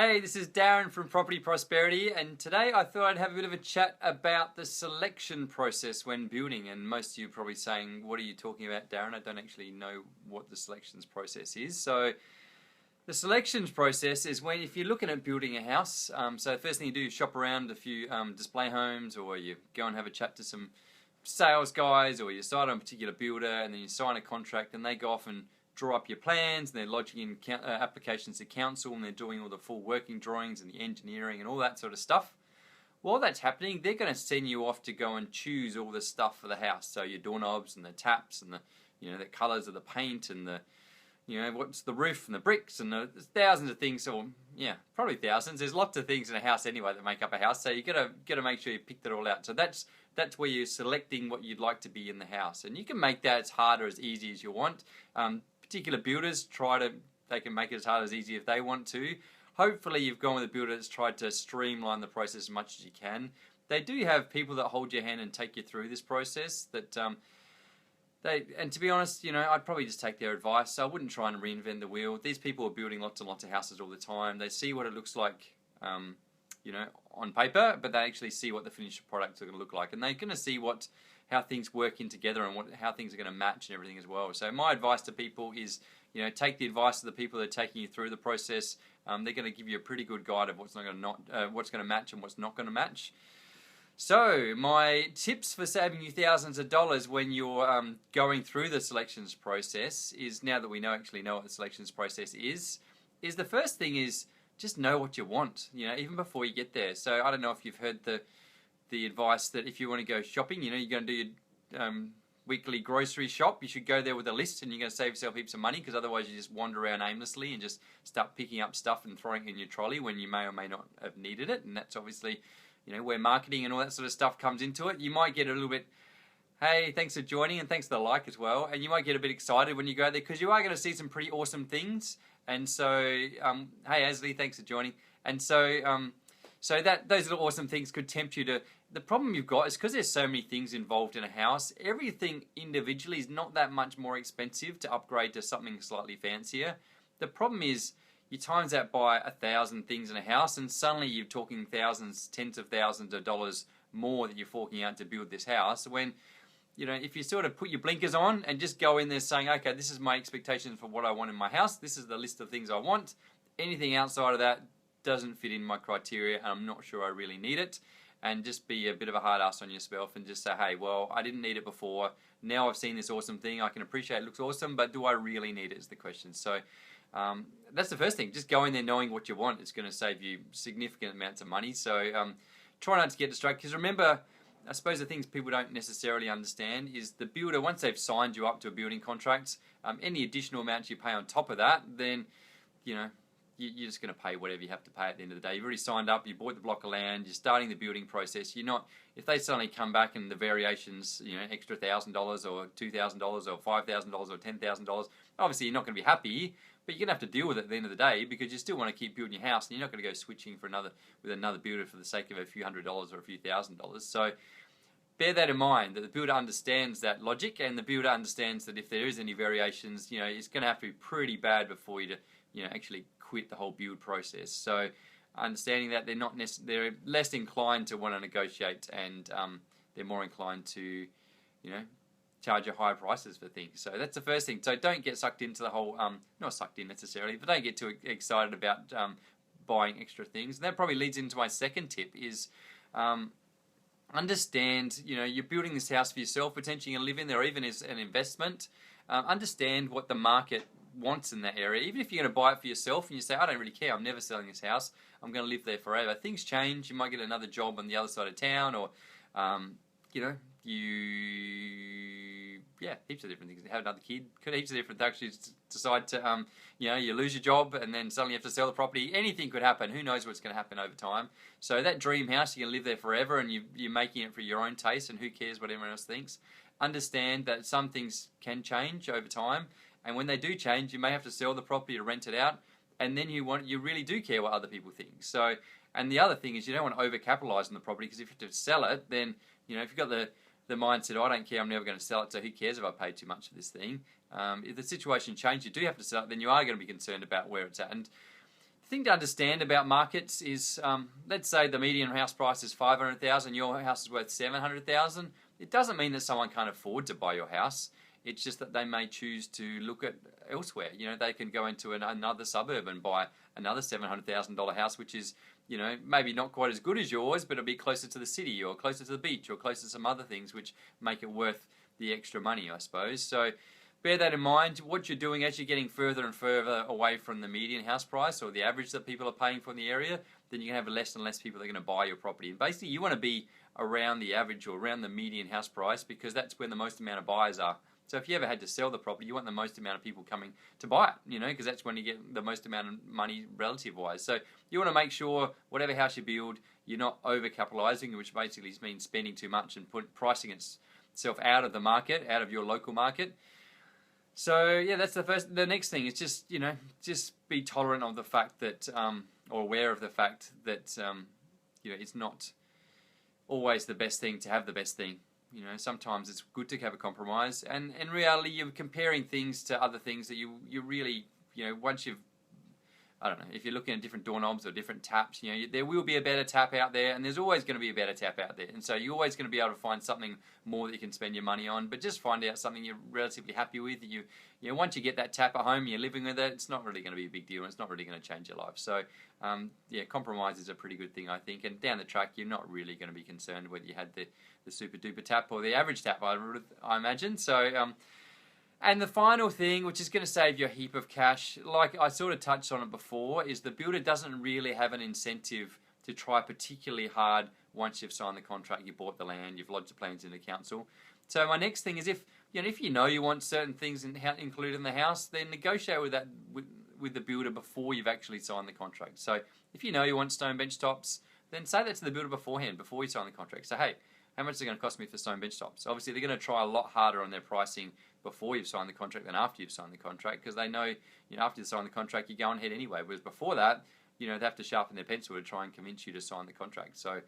Hey, this is Darren from Property Prosperity, and today I thought I'd have a bit of a chat about the selection process when building. And most of you are probably saying, what are you talking about, Darren? I don't actually know what the selections process is. So the selections process is when, if you're looking at building a house, so the first thing you do is shop around a few display homes, or you go and have a chat to some sales guys, or you decide on a particular builder, and then you sign a contract, and they go off and draw up your plans, and they're lodging in applications to council, and they're doing all the full working drawings and the engineering and all that sort of stuff. While that's happening, they're going to send you off to go and choose all the stuff for the house. So your doorknobs and the taps and the the colours of the paint and the what's the roof and the bricks and there's thousands of things, or probably thousands. There's lots of things in a house anyway that make up a house. So you gotta make sure you pick that all out. So that's where you're selecting what you'd like to be in the house, and you can make that as hard or as easy as you want. Particular builders they can make it as hard or as easy if they want to. Hopefully you've gone with a builder that's tried to streamline the process as much as you can. They do have people that hold your hand and take you through this process. And to be honest, I'd probably just take their advice. So I wouldn't try and reinvent the wheel. These people are building lots and lots of houses all the time. They see what it looks like, on paper, but they actually see what the finished products are going to look like, and they're going to see how things work in together and how things are going to match and everything as well. So my advice to people is, take the advice of the people that are taking you through the process. They're going to give you a pretty good guide of what's going to match and what's not going to match. So my tips for saving you thousands of dollars when you're going through the selections process is, now that we actually know what the selections process is the first thing is just know what you want, even before you get there. So I don't know if you've heard the advice that if you want to go shopping, you're going to do your weekly grocery shop, you should go there with a list, and you're going to save yourself heaps of money, because otherwise you just wander around aimlessly and just start picking up stuff and throwing it in your trolley when you may or may not have needed it. And that's obviously where marketing and all that sort of stuff comes into it. You might get a little bit, hey, thanks for joining, and thanks for the like as well, and you might get a bit excited when you go there, because you are going to see some pretty awesome things. And so, hey Asley, thanks for joining. And so, those little awesome things could tempt you to. The problem you've got is, because there's so many things involved in a house, everything individually is not that much more expensive to upgrade to something slightly fancier. The problem is, you times that by 1,000 things in a house, and suddenly you're talking thousands, tens of thousands of dollars more that you're forking out to build this house. When, if you sort of put your blinkers on and just go in there saying, okay, this is my expectations for what I want in my house, this is the list of things I want, anything outside of that doesn't fit in my criteria, and I'm not sure I really need it. And just be a bit of a hard ass on yourself and just say, hey, well, I didn't need it before. Now I've seen this awesome thing. I can appreciate it looks awesome, but do I really need it is the question. So that's the first thing. Just go in there knowing what you want. It's going to save you significant amounts of money. So try not to get distracted, because remember, I suppose the things people don't necessarily understand is the builder, once they've signed you up to a building contract, any additional amounts you pay on top of that, then, you're just going to pay whatever you have to pay at the end of the day. You've already signed up, you bought the block of land, you're starting the building process. You're not, if they suddenly come back and the variations, extra $1,000 or $2,000 or $5,000 or $10,000, obviously you're not going to be happy, but you're going to have to deal with it at the end of the day, because you still want to keep building your house, and you're not going to go switching with another builder for the sake of a few $100s or a few $1,000s. So bear that in mind, that the builder understands that logic, and the builder understands that if there is any variations, it's going to have to be pretty bad before you actually quit the whole build process. So understanding that they're less inclined to want to negotiate, and they're more inclined to charge you higher prices for things. So that's the first thing. So don't get sucked into the whole not sucked in necessarily, but don't get too excited about buying extra things. And that probably leads into my second tip is understand, you're building this house for yourself, potentially you live in there, or even as an investment. Understand what the market wants in that area. Even if you're going to buy it for yourself and you say, I don't really care, I'm never selling this house, I'm going to live there forever. Things change. You might get another job on the other side of town, or heaps of different things. Have another kid, heaps of different things. You decide to you lose your job, and then suddenly you have to sell the property. Anything could happen. Who knows what's going to happen over time. So that dream house, you're going to live there forever, and you're making it for your own taste, and who cares what everyone else thinks. Understand that some things can change over time, and when they do change, you may have to sell the property to rent it out, and then you really do care what other people think. So, and the other thing is, you don't want to overcapitalize on the property, because if you have to sell it, then if you've got the mindset, I don't care, I'm never going to sell it, so who cares if I pay too much for this thing. If the situation changes, you do have to sell it, then you are going to be concerned about where it's at. And thing to understand about markets is, let's say the median house price is 500,000, your house is worth 700,000. It doesn't mean that someone can't afford to buy your house. It's just that they may choose to look at elsewhere. You know, they can go into another suburb and buy another $700,000 house, which is, you know, maybe not quite as good as yours, but it'll be closer to the city or closer to the beach or closer to some other things which make it worth the extra money, I suppose. So bear that in mind. What you're doing as you're getting further and further away from the median house price or the average that people are paying for in the area, then you can have less and less people that are going to buy your property. And basically, you want to be around the average or around the median house price because that's where the most amount of buyers are. So if you ever had to sell the property, you want the most amount of people coming to buy it, you know, because that's when you get the most amount of money relative-wise. So you want to make sure whatever house you build, you're not over-capitalizing, which basically means spending too much and pricing itself out of the market, out of your local market. So yeah, that's the next thing is just, you know, just be tolerant of the fact that, or aware of the fact that, you know, it's not always the best thing to have the best thing. You know, sometimes it's good to have a compromise, and in reality, you're comparing things to other things that you really, you know, once you've, I don't know, if you're looking at different doorknobs or different taps, you know, there will be a better tap out there, and there's always going to be a better tap out there, and so you're always going to be able to find something more that you can spend your money on. But just find out something you're relatively happy with. You know, once you get that tap at home, you're living with it. It's not really going to be a big deal, and it's not really going to change your life. So, yeah, compromise is a pretty good thing, I think. And down the track, you're not really going to be concerned whether you had the super duper tap or the average tap, I imagine. So. And the final thing, which is going to save you a heap of cash, like I sort of touched on it before, is the builder doesn't really have an incentive to try particularly hard once you've signed the contract, you bought the land, you've lodged the plans in the council. So my next thing is if you know you want certain things included in the house, then negotiate with that with the builder before you've actually signed the contract. So if you know you want stone bench tops, then say that to the builder beforehand, before you sign the contract. So hey, how much is it going to cost me for stone bench tops? Obviously, they're going to try a lot harder on their pricing before you've signed the contract than after you've signed the contract, because they know, after you sign the contract, you're going ahead anyway. Whereas before that, they have to sharpen their pencil to try and convince you to sign the contract. So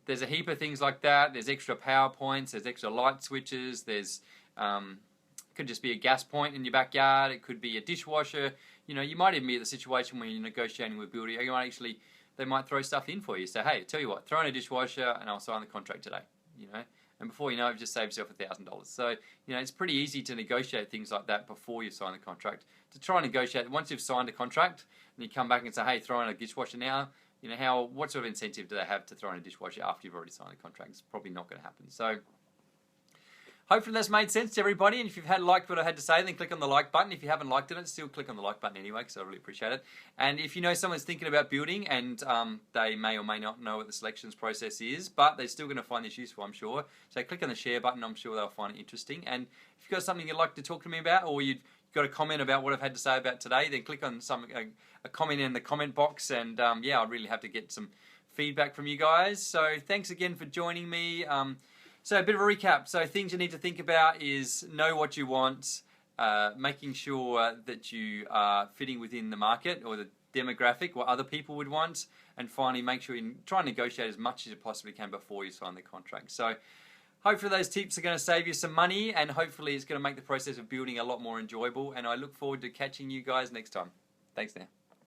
there's a heap of things like that. There's extra power points. There's extra light switches. There's could just be a gas point in your backyard. It could be a dishwasher. You might even be at the situation where you're negotiating with a builder. You might they might throw stuff in for you. So hey, tell you what, throw in a dishwasher and I'll sign the contract today. And before you know it, you've just saved yourself $1,000. So it's pretty easy to negotiate things like that before you sign the contract. To try and negotiate once you've signed a contract and you come back and say, hey, throw in a dishwasher now. What sort of incentive do they have to throw in a dishwasher after you've already signed the contract? It's probably not going to happen. So hopefully that's made sense to everybody, and if you've liked what I had to say, then click on the like button. If you haven't liked it, still click on the like button anyway, because I really appreciate it. And if you know someone's thinking about building and they may or may not know what the selections process is, but they're still going to find this useful, I'm sure. So click on the share button. I'm sure they'll find it interesting. And if you've got something you'd like to talk to me about, or you've got a comment about what I've had to say about today, then click on a comment in the comment box, and yeah, I'd really have to get some feedback from you guys. So thanks again for joining me. So a bit of a recap. So things you need to think about is know what you want, making sure that you are fitting within the market or the demographic, what other people would want, and finally make sure you try and negotiate as much as you possibly can before you sign the contract. So hopefully those tips are going to save you some money, and hopefully it's going to make the process of building a lot more enjoyable, and I look forward to catching you guys next time. Thanks now.